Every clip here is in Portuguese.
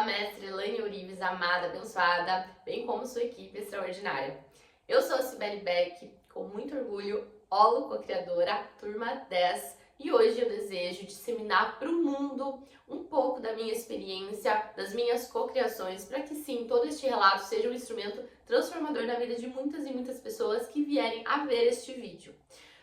mestre Elaine Urives, amada, abençoada, bem como sua equipe extraordinária. Eu sou a Cibele Beck, com muito orgulho, holo co-criadora, turma 10, e hoje eu desejo disseminar para o mundo um pouco da minha experiência, das minhas co-criações, para que sim, todo este relato seja um instrumento transformador na vida de muitas e muitas pessoas que vierem a ver este vídeo.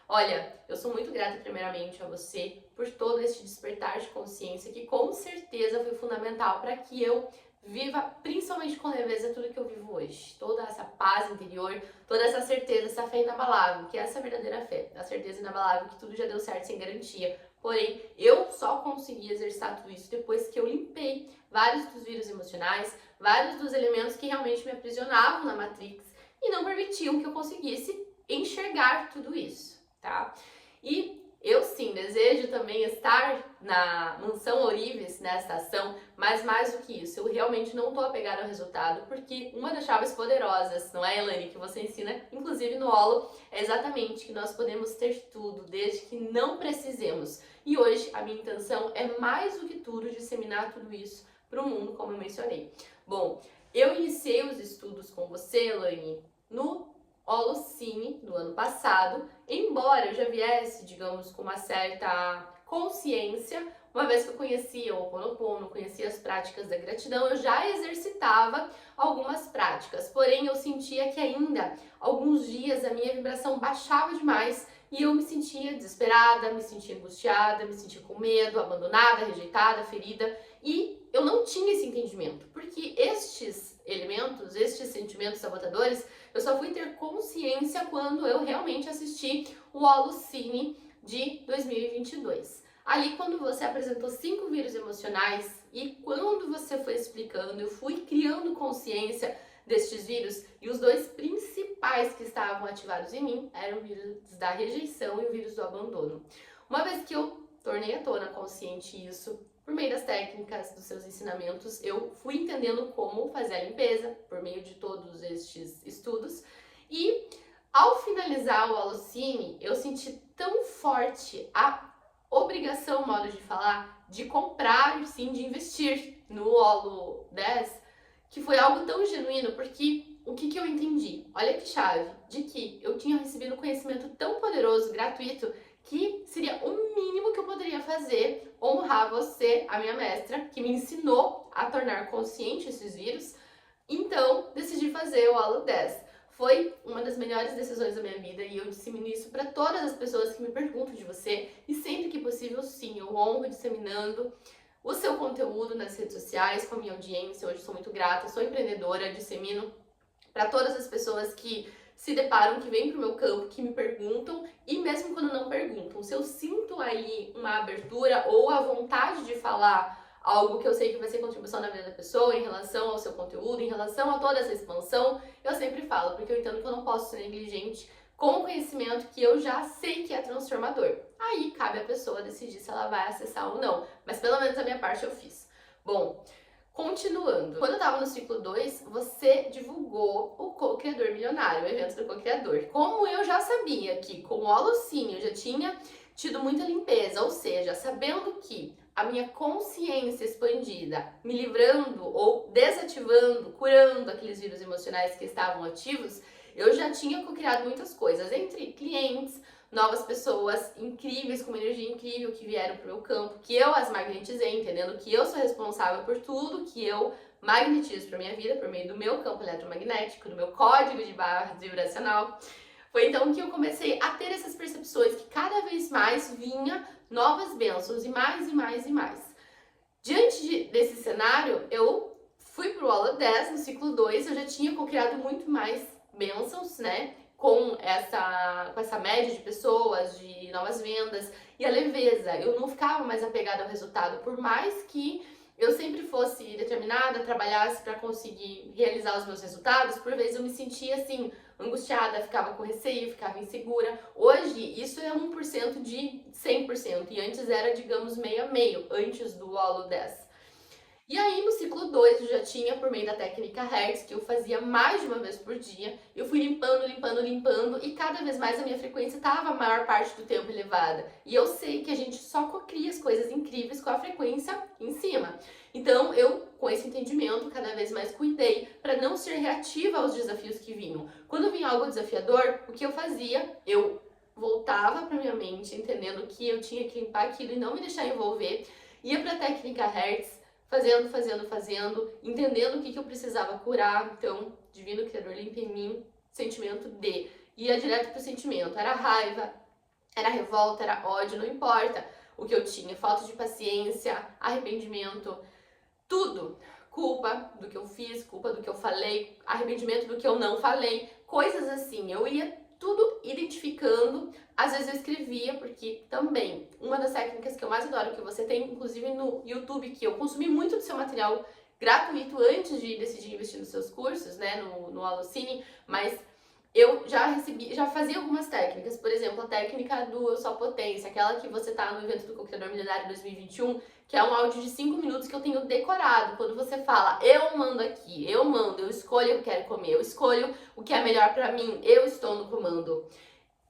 Olha, eu sou muito grata primeiramente a você por todo esse despertar de consciência que com certeza foi fundamental para que eu viva principalmente com leveza tudo que eu vivo hoje. Toda essa paz interior, toda essa certeza, essa fé inabalável, que é essa verdadeira fé, a certeza inabalável que tudo já deu certo sem garantia. Porém, eu só consegui exercitar tudo isso depois que eu limpei vários dos vírus emocionais, vários dos elementos que realmente me aprisionavam na Matrix e não permitiam que eu conseguisse enxergar tudo isso. Tá? E eu sim desejo também estar na mansão Ourives nesta ação, mas mais do que isso, eu realmente não estou apegada ao resultado, porque uma das chaves poderosas, não é, Elaine, que você ensina, inclusive no holo, é exatamente que nós podemos ter tudo, desde que não precisemos. E hoje a minha intenção é mais do que tudo disseminar tudo isso para o mundo, como eu mencionei. Bom, eu iniciei os estudos com você, Elaine, no Holocine do ano passado, embora eu já viesse, digamos, com uma certa consciência, uma vez que eu conhecia o Ho'oponopono, conhecia as práticas da gratidão, eu já exercitava algumas práticas, porém eu sentia que ainda alguns dias a minha vibração baixava demais e eu me sentia desesperada, me sentia angustiada, me sentia com medo, abandonada, rejeitada, ferida, e eu não tinha esse entendimento, porque estes elementos, estes sentimentos sabotadores, eu só fui ter consciência quando eu realmente assisti o Holocine de 2022. Ali, quando você apresentou 5 vírus emocionais e quando você foi explicando, eu fui criando consciência destes vírus, e os dois principais que estavam ativados em mim eram o vírus da rejeição e o vírus do abandono. Uma vez que eu tornei à tona consciente isso, por meio das técnicas, dos seus ensinamentos, eu fui entendendo como fazer a limpeza, por meio de todos estes estudos, e ao finalizar o Holocine, eu senti tão forte a obrigação, modo de falar, de comprar, sim, de investir no Holo 10, que foi algo tão genuíno, porque o que eu entendi? Olha que chave, de que eu tinha recebido um conhecimento tão poderoso, gratuito, que seria o mínimo que eu poderia fazer, honrar você, a minha mestra, que me ensinou a tornar consciente esses vírus. Então, decidi fazer o Holo 10. Foi uma das melhores decisões da minha vida e eu dissemino isso para todas as pessoas que me perguntam de você, e sempre que possível, sim, eu honro disseminando o seu conteúdo nas redes sociais, com a minha audiência. Hoje sou muito grata, sou empreendedora, dissemino para todas as pessoas que se deparam, que vêm pro meu campo, que me perguntam, e mesmo quando não perguntam, se eu sinto aí uma abertura ou a vontade de falar algo que eu sei que vai ser contribuição na vida da pessoa em relação ao seu conteúdo, em relação a toda essa expansão, eu sempre falo, porque eu entendo que eu não posso ser negligente com o conhecimento que eu já sei que é transformador. Aí cabe à pessoa decidir se ela vai acessar ou não, mas pelo menos a minha parte eu fiz. Bom, continuando, quando eu tava no ciclo 2, você divulgou o Co-Criador Milionário, o evento do Co-Criador. Como eu já sabia que com o Holocine eu já tinha tido muita limpeza, ou seja, sabendo que a minha consciência expandida, me livrando ou desativando, curando aqueles vírus emocionais que estavam ativos, eu já tinha co-criado muitas coisas, entre clientes, novas pessoas incríveis, com uma energia incrível que vieram pro meu campo, que eu as magnetizei, entendendo que eu sou responsável por tudo que eu magnetizo para minha vida, por meio do meu campo eletromagnético, do meu código de barra vibracional. Foi então que eu comecei a ter essas percepções que cada vez mais vinha novas bênçãos, e mais e mais e mais. Diante desse cenário, eu fui pro Holo 10, no ciclo 2, eu já tinha co-criado muito mais bênçãos, né? Com essa média de pessoas, de novas vendas e a leveza. Eu não ficava mais apegada ao resultado, por mais que eu sempre fosse determinada, trabalhasse para conseguir realizar os meus resultados, por vezes eu me sentia assim, angustiada, ficava com receio, ficava insegura. Hoje, isso é 1% de 100%, e antes era, digamos, meio a meio, antes do Holo 10. E aí, no ciclo ciclo 2 eu já tinha por meio da técnica Hertz, que eu fazia mais de uma vez por dia. Eu fui limpando e cada vez mais a minha frequência estava a maior parte do tempo elevada. E eu sei que a gente só cocria as coisas incríveis com a frequência em cima. Então eu, com esse entendimento, cada vez mais cuidei para não ser reativa aos desafios que vinham. Quando vinha algo desafiador, o que eu fazia? Eu voltava para minha mente, entendendo que eu tinha que limpar aquilo e não me deixar envolver. Ia para a técnica Hertz, fazendo, entendendo o que eu precisava curar. Então, Divino Criador, limpa em mim, sentimento de. Ia direto pro sentimento. Era raiva, era revolta, era ódio, não importa o que eu tinha. Falta de paciência, arrependimento, tudo. Culpa do que eu fiz, culpa do que eu falei, arrependimento do que eu não falei. Coisas assim. Eu ia tudo identificando. Às vezes eu escrevia, porque também uma das técnicas que eu mais adoro, que você tem inclusive no YouTube, que eu consumi muito do seu material gratuito antes de decidir investir nos seus cursos, né, no Alocine, mas eu já fazia algumas técnicas, por exemplo, a técnica do Eu Sou a Potência, aquela que você tá no evento do Co-Criador Milionário 2021, que é um áudio de 5 minutos que eu tenho decorado. Quando você fala, eu mando aqui, eu mando, eu escolho o que eu quero comer, eu escolho o que é melhor pra mim, eu estou no comando.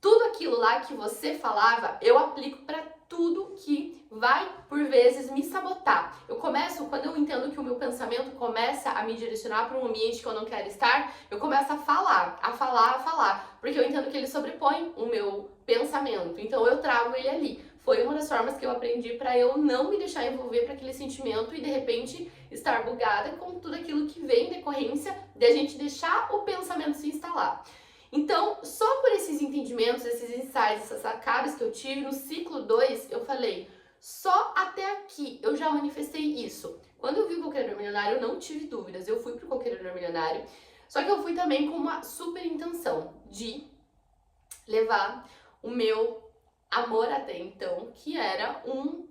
Tudo aquilo lá que você falava, eu aplico pra tudo que vai, por vezes, me sabotar. Eu começo, quando eu entendo que o meu pensamento começa a me direcionar para um ambiente que eu não quero estar, eu começo a falar, porque eu entendo que ele sobrepõe o meu pensamento, então eu travo ele ali. Foi uma das formas que eu aprendi para eu não me deixar envolver para aquele sentimento e de repente estar bugada com tudo aquilo que vem em decorrência de a gente deixar o pensamento se instalar. Então, só por esses entendimentos, esses insights, essas sacadas que eu tive no ciclo 2, eu falei, só até aqui eu já manifestei isso. Quando eu vi o Co-Criador Milionário, eu não tive dúvidas, eu fui pro Co-Criador Milionário, só que eu fui também com uma super intenção de levar o meu amor até então, que era um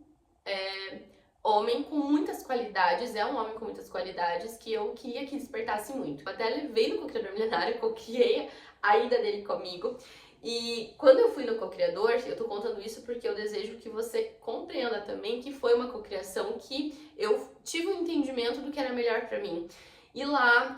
homem com muitas qualidades, é um homem com muitas qualidades que eu queria que despertasse muito. Eu até levei no Co-Criador Milionário, co-criei a ida dele comigo. E quando eu fui no Co-Criador, eu tô contando isso porque eu desejo que você compreenda também que foi uma cocriação que eu tive um entendimento do que era melhor pra mim. E lá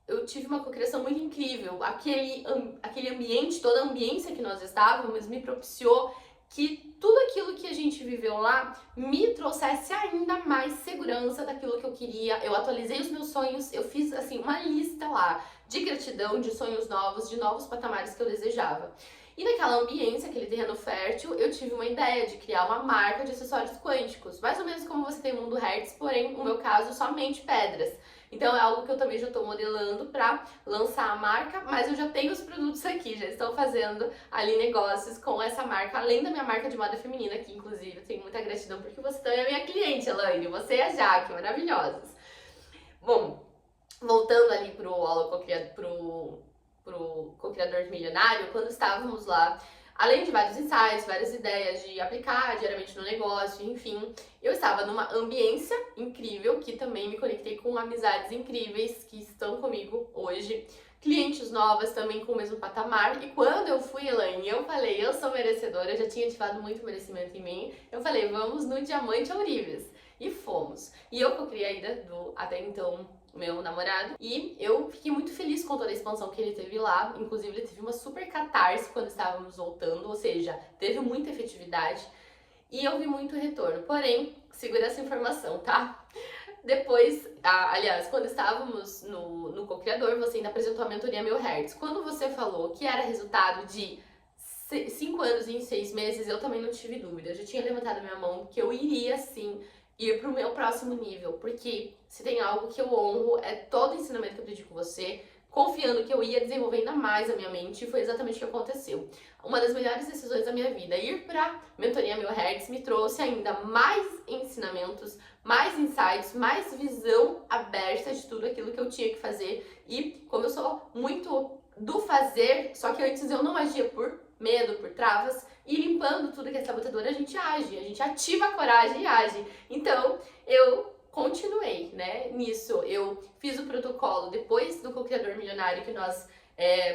eu tive uma cocriação muito incrível. Aquele ambiente, toda a ambiência que nós estávamos me propiciou que tudo aquilo que a gente viveu lá me trouxesse ainda mais segurança daquilo que eu queria. Eu atualizei os meus sonhos, eu fiz assim uma lista lá de gratidão, de sonhos novos, de novos patamares que eu desejava. E naquela ambiência, aquele terreno fértil, eu tive uma ideia de criar uma marca de acessórios quânticos, mais ou menos como você tem o Mundo Hertz, porém, no meu caso, somente pedras. Então é algo que eu também já estou modelando para lançar a marca, mas eu já tenho os produtos aqui, já estou fazendo ali negócios com essa marca, além da minha marca de moda feminina, que inclusive eu tenho muita gratidão porque você também é minha cliente, Elaine, você e a Jaque, maravilhosas. Bom, voltando ali pro Co-Criador Milionário, quando estávamos lá, além de vários insights, várias ideias de aplicar diariamente no negócio, enfim, eu estava numa ambiência incrível, que também me conectei com amizades incríveis que estão comigo hoje, clientes novas também com o mesmo patamar. E quando eu fui, Elaine, eu falei, eu sou merecedora, eu já tinha ativado muito merecimento em mim, eu falei, vamos no Diamante Ourives. E fomos. E eu co-criei a ida do, até então, meu namorado, e eu fiquei muito feliz com toda a expansão que ele teve lá. Inclusive ele teve uma super catarse quando estávamos voltando, ou seja, teve muita efetividade e eu vi muito retorno. Porém, segura essa informação, tá? Depois, aliás, quando estávamos no Co-Criador, você ainda apresentou a mentoria 1000 Hertz. Quando você falou que era resultado de 5 anos e em 6 meses, eu também não tive dúvida. Eu já tinha levantado a minha mão que eu iria sim ir pro meu próximo nível, porque se tem algo que eu honro é todo o ensinamento que eu aprendi com você, confiando que eu ia desenvolver ainda mais a minha mente, e foi exatamente o que aconteceu. Uma das melhores decisões da minha vida, ir pra mentoria 1000 Hertz, me trouxe ainda mais ensinamentos, mais insights, mais visão aberta de tudo aquilo que eu tinha que fazer. E como eu sou muito do fazer, só que antes eu não agia por medo, por travas, e limpando tudo que é sabotador, a gente age, a gente ativa a coragem e age. Então, eu continuei, né, nisso. Eu fiz o protocolo depois do Co-Criador Milionário, que nós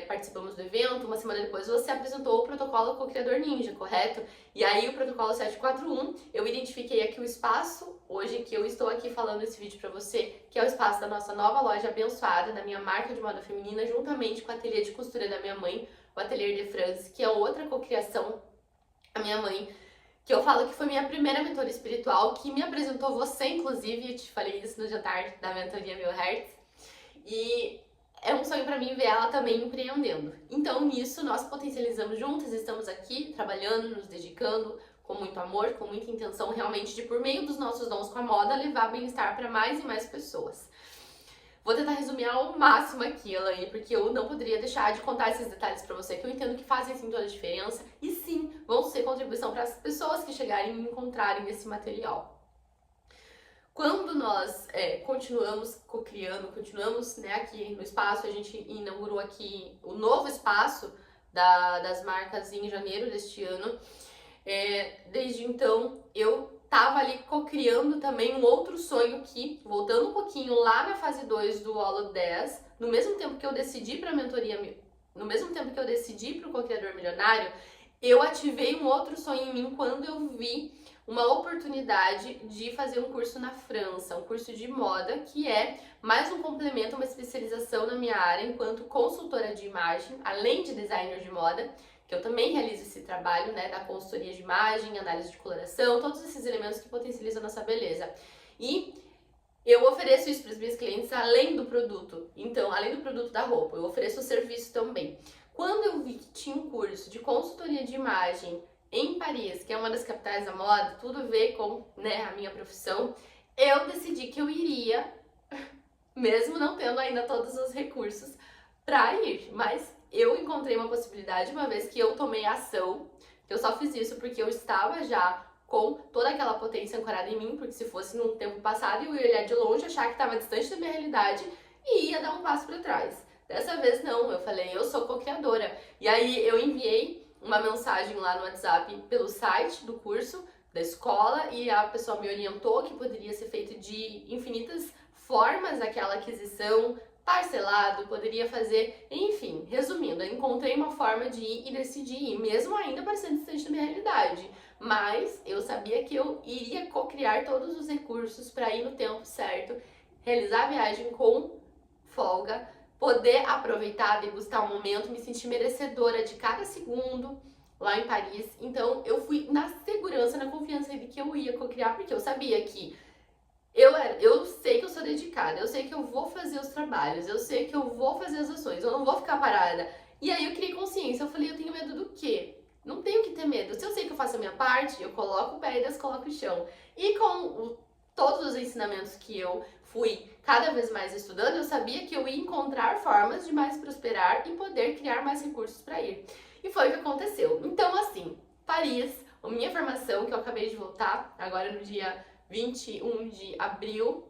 participamos do evento, uma semana depois você apresentou o protocolo Co-Criador Ninja, correto? E aí o protocolo 741, eu identifiquei aqui o espaço, hoje que eu estou aqui falando esse vídeo pra você, que é o espaço da nossa nova loja abençoada, da minha marca de moda feminina, juntamente com o ateliê de costura da minha mãe, o Atelier de France, que é outra cocriação, a minha mãe, que eu falo que foi minha primeira mentora espiritual, que me apresentou você, inclusive, eu te falei isso no jantar da mentoria Mil Hertz, e é um sonho pra mim ver ela também empreendendo. Então, nisso, nós potencializamos juntas, estamos aqui trabalhando, nos dedicando com muito amor, com muita intenção realmente de, por meio dos nossos dons com a moda, levar bem-estar para mais e mais pessoas. Vou tentar resumir ao máximo aqui, Elaine, porque eu não poderia deixar de contar esses detalhes pra você, que eu entendo que fazem sim toda a diferença e sim, vão ser contribuição para as pessoas que chegarem e encontrarem esse material. Quando nós continuamos co-criando, continuamos aqui no espaço, a gente inaugurou aqui o novo espaço das marcas em janeiro deste ano. Desde então, eu tava ali co-criando também um outro sonho que, voltando um pouquinho lá na fase 2 do Holo 10, no mesmo tempo que eu decidi para a mentoria, no mesmo tempo que eu decidi para o Co-Criador Milionário, eu ativei um outro sonho em mim quando eu vi uma oportunidade de fazer um curso na França, um curso de moda, que é mais um complemento, uma especialização na minha área enquanto consultora de imagem, além de designer de moda, que eu também realizo esse trabalho, da consultoria de imagem, análise de coloração, todos esses elementos que potencializam a nossa beleza. E eu ofereço isso para os meus clientes além do produto. Então, além do produto da roupa, eu ofereço o serviço também. Quando eu vi que tinha um curso de consultoria de imagem em Paris, que é uma das capitais da moda, tudo a ver com a minha profissão, eu decidi que eu iria, mesmo não tendo ainda todos os recursos para ir, mas eu encontrei uma possibilidade uma vez que eu tomei ação. Eu só fiz isso porque eu estava já com toda aquela potência ancorada em mim, porque se fosse num tempo passado eu ia olhar de longe, achar que estava distante da minha realidade e ia dar um passo para trás. Dessa vez não, eu falei, eu sou co-criadora. E aí eu enviei uma mensagem lá no WhatsApp pelo site do curso, da escola, e a pessoa me orientou que poderia ser feito de infinitas formas aquela aquisição, parcelado, poderia fazer, enfim, resumindo, eu encontrei uma forma de ir e decidi ir, mesmo ainda parecendo distante da minha realidade, mas eu sabia que eu iria co-criar todos os recursos para ir no tempo certo, realizar a viagem com folga, poder aproveitar, degustar o momento, me sentir merecedora de cada segundo lá em Paris. Então eu fui na segurança, na confiança de que eu ia co-criar, porque eu sabia que eu sei que eu sou dedicada, eu sei que eu vou fazer os trabalhos, eu sei que eu vou fazer as ações, eu não vou ficar parada. E aí eu criei consciência, eu falei, eu tenho medo do quê? Não tenho que ter medo. Se eu sei que eu faço a minha parte, eu coloco o pé e descoloco o chão. E com todos os ensinamentos que eu fui cada vez mais estudando, eu sabia que eu ia encontrar formas de mais prosperar e poder criar mais recursos para ir. E foi o que aconteceu. Então, assim, Paris, a minha formação, que eu acabei de voltar, agora no dia 21 de abril,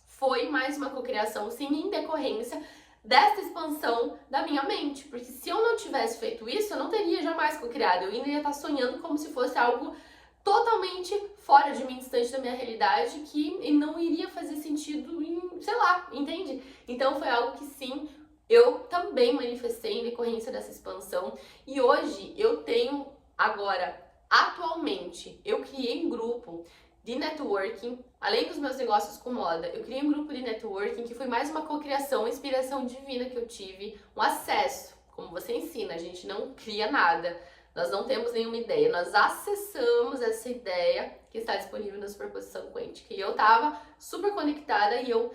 foi mais uma cocriação, sim, em decorrência dessa expansão da minha mente. Porque se eu não tivesse feito isso, eu não teria jamais cocriado. Eu ainda ia estar sonhando como se fosse algo totalmente fora de mim, distante da minha realidade, que não iria fazer sentido em, sei lá, entende? Então foi algo que sim, eu também manifestei em decorrência dessa expansão. E hoje eu tenho agora, atualmente, eu criei um grupo de networking, além dos meus negócios com moda, eu criei um grupo de networking que foi mais uma cocriação, uma inspiração divina que eu tive, um acesso, como você ensina, a gente não cria nada. Nós não temos nenhuma ideia, nós acessamos essa ideia que está disponível na Superposição Quântica. E eu tava super conectada e eu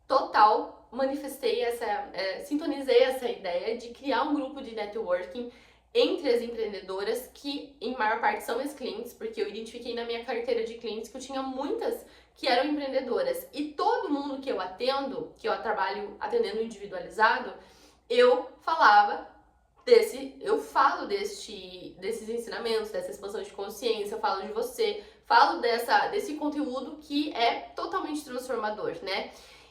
total manifestei sintonizei essa ideia de criar um grupo de networking entre as empreendedoras que em maior parte são minhas clientes, porque eu identifiquei na minha carteira de clientes que eu tinha muitas que eram empreendedoras. E todo mundo que eu atendo, que eu trabalho atendendo individualizado, eu falo desses ensinamentos, dessa expansão de consciência, eu falo de você, falo desse conteúdo que é totalmente transformador, né?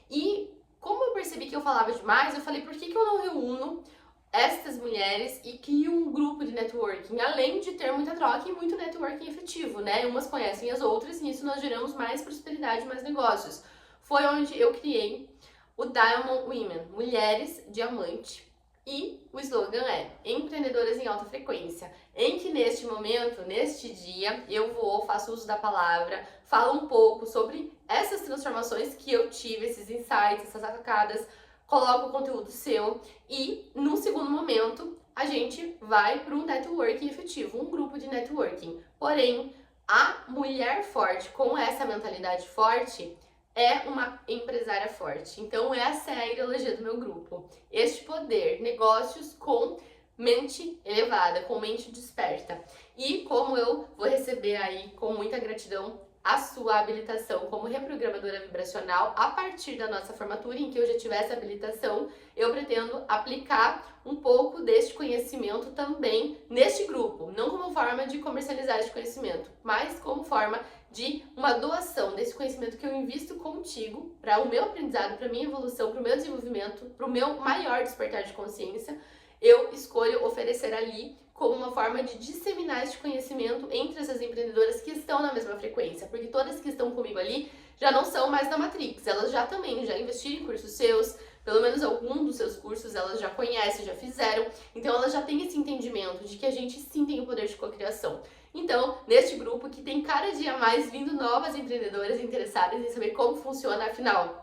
E como eu percebi que eu falava demais, eu falei, por que eu não reúno estas mulheres e crio um grupo de networking, além de ter muita troca e muito networking efetivo, né? Umas conhecem as outras e nisso nós geramos mais prosperidade, mais negócios. Foi onde eu criei o Diamond Women, Mulheres Diamante, E o slogan é Empreendedoras em Alta Frequência, em que neste momento, neste dia, eu faço uso da palavra, falo um pouco sobre essas transformações que eu tive, esses insights, essas sacadas, coloco o conteúdo seu e, num segundo momento, a gente vai para um networking efetivo, um grupo de networking. Porém, a mulher forte com essa mentalidade forte é uma empresária forte. Então, essa é a ideologia do meu grupo. Este poder, negócios com mente elevada, com mente desperta. E como eu vou receber aí, com muita gratidão, a sua habilitação como reprogramadora vibracional a partir da nossa formatura, em que eu já tivesse habilitação, eu pretendo aplicar um pouco deste conhecimento também neste grupo, não como forma de comercializar este conhecimento, mas como forma de uma doação desse conhecimento que eu invisto contigo para o meu aprendizado, para a minha evolução, para o meu desenvolvimento, para o meu maior despertar de consciência. Eu escolho oferecer ali como uma forma de disseminar este conhecimento entre essas empreendedoras que estão na mesma frequência, porque todas que estão comigo ali já não são mais da Matrix, elas já investiram em cursos seus, pelo menos algum dos seus cursos elas já conhecem, já fizeram, então elas já têm esse entendimento de que a gente sim tem o poder de cocriação. Então, neste grupo que tem cada dia mais vindo novas empreendedoras interessadas em saber como funciona, afinal,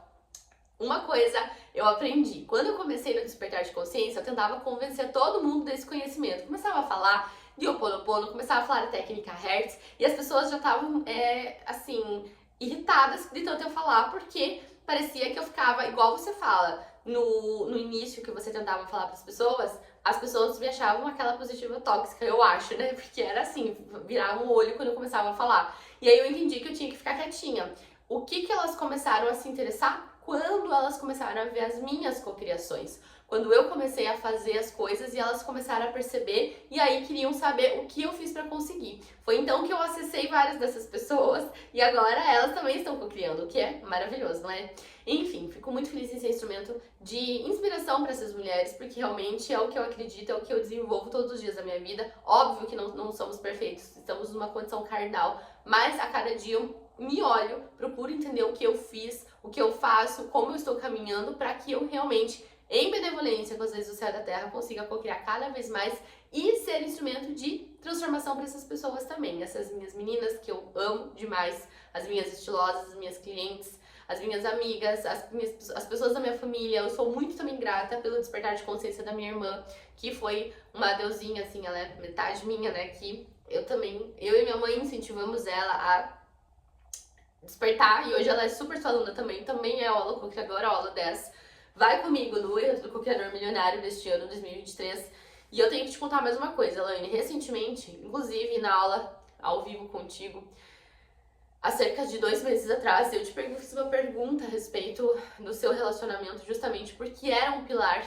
uma coisa eu aprendi. Quando eu comecei no Despertar de Consciência, eu tentava convencer todo mundo desse conhecimento. Começava a falar de Ho'oponopono, começava a falar da técnica Hertz, e as pessoas já estavam, assim, irritadas de tanto eu falar, porque parecia que eu ficava, igual você fala, no início que você tentava falar para as pessoas me achavam aquela positiva tóxica, eu acho, né? Porque era assim, virava o olho quando eu começava a falar. E aí eu entendi que eu tinha que ficar quietinha. O que elas começaram a se interessar? Quando elas começaram a ver as minhas cocriações. Quando eu comecei a fazer as coisas e elas começaram a perceber e aí queriam saber o que eu fiz para conseguir. Foi então que eu acessei várias dessas pessoas e agora elas também estão cocriando, o que é maravilhoso, não é? Enfim, fico muito feliz em ser instrumento de inspiração para essas mulheres, porque realmente é o que eu acredito, é o que eu desenvolvo todos os dias da minha vida. Óbvio que não somos perfeitos, estamos numa condição carnal, mas a cada dia eu me olho, procuro entender o que eu fiz, o que eu faço, como eu estou caminhando, para que eu realmente, em benevolência com as leis do céu e da terra, consiga cocriar cada vez mais e ser instrumento de transformação para essas pessoas também. Essas minhas meninas que eu amo demais, as minhas estilosas, as minhas clientes, as minhas amigas, as pessoas da minha família. Eu sou muito também grata pelo despertar de consciência da minha irmã, que foi uma deusinha, assim, ela é metade minha, né, que eu e minha mãe incentivamos ela a despertar, e hoje ela é super sua aluna também é holococriadora, holo 10. Vai comigo no Erro do Cocriador Milionário deste ano, 2023. E eu tenho que te contar mais uma coisa, Elaine. Recentemente, inclusive na aula ao vivo contigo, há cerca de 2 meses atrás, eu te fiz uma pergunta a respeito do seu relacionamento, justamente porque era um pilar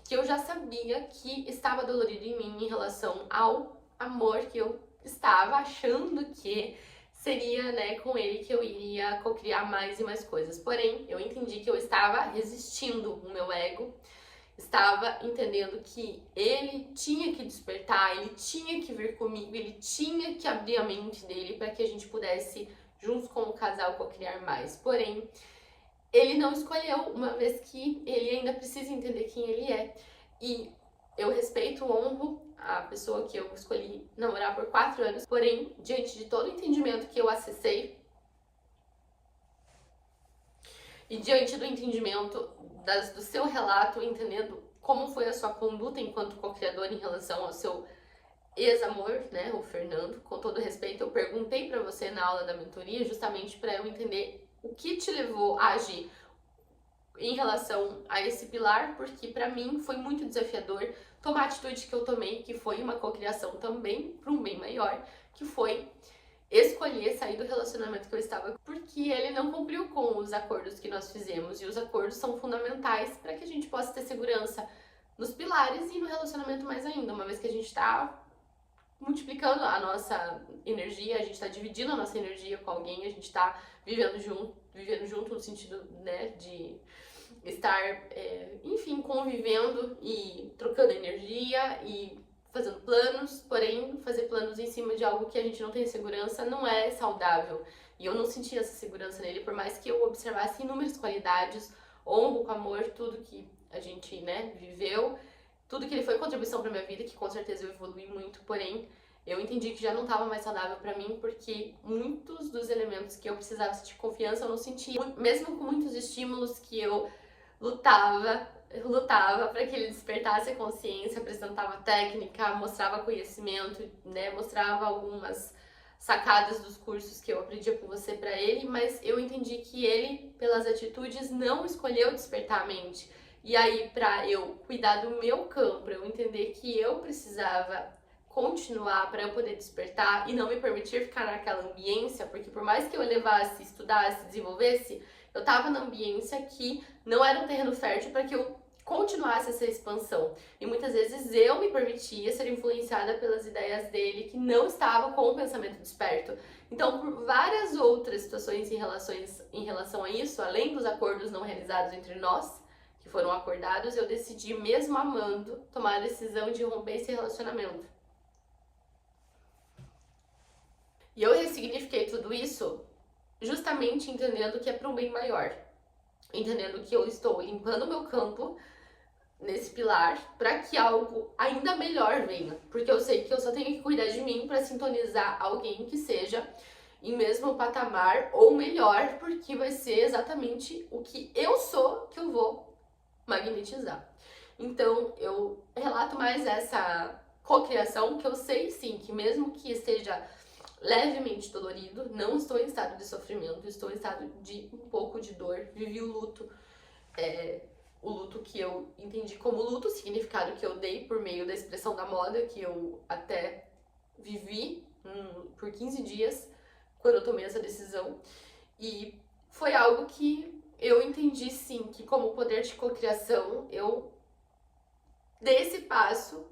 que eu já sabia que estava dolorido em mim em relação ao amor que eu estava achando que seria, né, com ele que eu iria cocriar mais e mais coisas. Porém, eu entendi que eu estava resistindo o meu ego, estava entendendo que ele tinha que despertar, ele tinha que vir comigo, ele tinha que abrir a mente dele para que a gente pudesse, juntos como casal, cocriar mais. Porém, ele não escolheu, uma vez que ele ainda precisa entender quem ele é. E eu respeito, honro a pessoa que eu escolhi namorar por 4 anos, porém, diante de todo o entendimento que eu acessei e diante do entendimento do seu relato, entendendo como foi a sua conduta enquanto co-criador em relação ao seu ex-amor, né, o Fernando, com todo respeito, eu perguntei para você na aula da mentoria justamente para eu entender o que te levou a agir em relação a esse pilar, porque para mim foi muito desafiador tomar a atitude que eu tomei, que foi uma cocriação também para um bem maior, que foi escolher sair do relacionamento que eu estava, porque ele não cumpriu com os acordos que nós fizemos, e os acordos são fundamentais para que a gente possa ter segurança nos pilares e no relacionamento mais ainda, uma vez que a gente está multiplicando a nossa energia, a gente está dividindo a nossa energia com alguém, a gente está vivendo junto no sentido, né, de estar, enfim, convivendo e trocando energia e fazendo planos, porém fazer planos em cima de algo que a gente não tem segurança não é saudável. E eu não sentia essa segurança nele, por mais que eu observasse inúmeras qualidades, honro com amor tudo que a gente, né, viveu. tudo que ele foi contribuição pra minha vida, que com certeza eu evolui muito, porém eu entendi que já não estava mais saudável pra mim, porque muitos dos elementos que eu precisava sentir confiança eu não sentia, mesmo com muitos estímulos que eu lutava para que ele despertasse a consciência, apresentava técnica, mostrava conhecimento, né, mostrava algumas sacadas dos cursos que eu aprendia com você para ele, mas eu entendi que ele, pelas atitudes, não escolheu despertar a mente. E aí, para eu cuidar do meu campo, para eu entender que eu precisava continuar para eu poder despertar e não me permitir ficar naquela ambiência, porque por mais que eu elevasse, estudasse, desenvolvesse, eu tava na ambiência que não era um terreno fértil para que eu continuasse essa expansão. E muitas vezes eu me permitia ser influenciada pelas ideias dele que não estava com o pensamento desperto. Então, por várias outras situações em relação a isso, além dos acordos não realizados entre nós, que foram acordados, eu decidi, mesmo amando, tomar a decisão de romper esse relacionamento. E eu ressignifiquei tudo isso justamente entendendo que é para um bem maior. Entendendo que eu estou limpando o meu campo nesse pilar para que algo ainda melhor venha. Porque eu sei que eu só tenho que cuidar de mim para sintonizar alguém que seja em mesmo patamar ou melhor, porque vai ser exatamente o que eu sou que eu vou magnetizar. Então, eu relato mais essa cocriação, que eu sei sim que mesmo que esteja levemente dolorido, não estou em estado de sofrimento, estou em estado de um pouco de dor, vivi o luto, o luto que eu entendi como luto, o significado que eu dei por meio da expressão da moda, que eu até vivi por 15 dias, quando eu tomei essa decisão, e foi algo que eu entendi sim, que como poder de cocriação, eu dei esse passo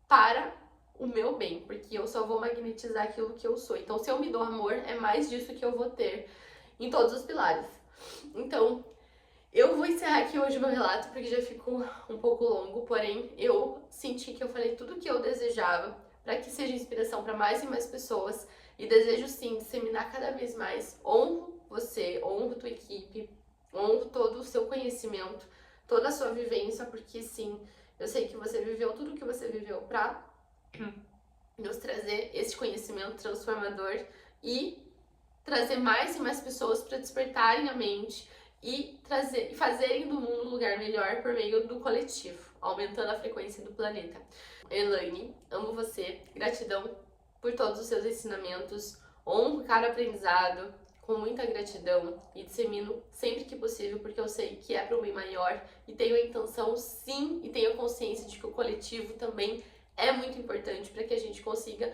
para o meu bem, porque eu só vou magnetizar aquilo que eu sou. Então, se eu me dou amor, é mais disso que eu vou ter em todos os pilares. Então, eu vou encerrar aqui hoje o meu relato, porque já ficou um pouco longo, porém, eu senti que eu falei tudo o que eu desejava, para que seja inspiração para mais e mais pessoas, e desejo sim disseminar cada vez mais. Honro você, honro tua equipe, honro todo o seu conhecimento, toda a sua vivência, porque sim, eu sei que você viveu tudo o que você viveu para nos trazer esse conhecimento transformador e trazer mais e mais pessoas para despertarem a mente e fazerem do mundo um lugar melhor por meio do coletivo, aumentando a frequência do planeta. Elaine, amo você, gratidão por todos os seus ensinamentos, honro cada aprendizado com muita gratidão e dissemino sempre que possível, porque eu sei que é para um bem maior e tenho a intenção sim e tenho a consciência de que o coletivo também é muito importante para que a gente consiga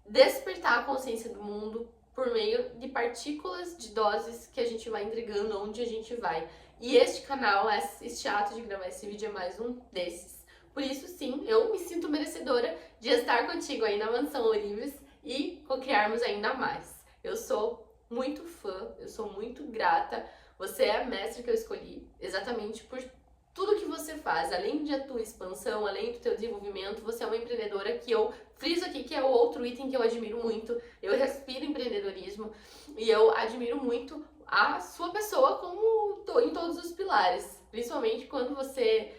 despertar a consciência do mundo por meio de partículas de doses que a gente vai entregando onde a gente vai. E este canal, este ato de gravar esse vídeo é mais um desses. Por isso, sim, eu me sinto merecedora de estar contigo aí na Mansão Ourives e co-criarmos ainda mais. Eu sou muito fã, eu sou muito grata. Você é a mestra que eu escolhi exatamente por tudo que você faz, além de a tua expansão, além do teu desenvolvimento, você é uma empreendedora que eu friso aqui, que é o outro item que eu admiro muito. Eu respiro empreendedorismo e eu admiro muito a sua pessoa como em todos os pilares, principalmente quando você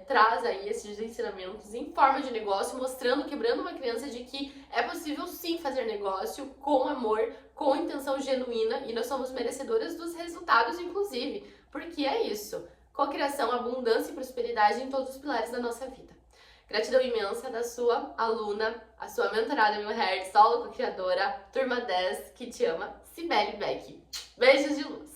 traz aí esses ensinamentos em forma de negócio, mostrando, quebrando uma criança de que é possível sim fazer negócio com amor, com intenção genuína, e nós somos merecedoras dos resultados, inclusive, porque é isso. Cocriação, abundância e prosperidade em todos os pilares da nossa vida. Gratidão imensa da sua aluna, a sua mentorada Mil Hertz, solo co-criadora, turma 10, que te ama, Cibele Beck. Beijos de luz!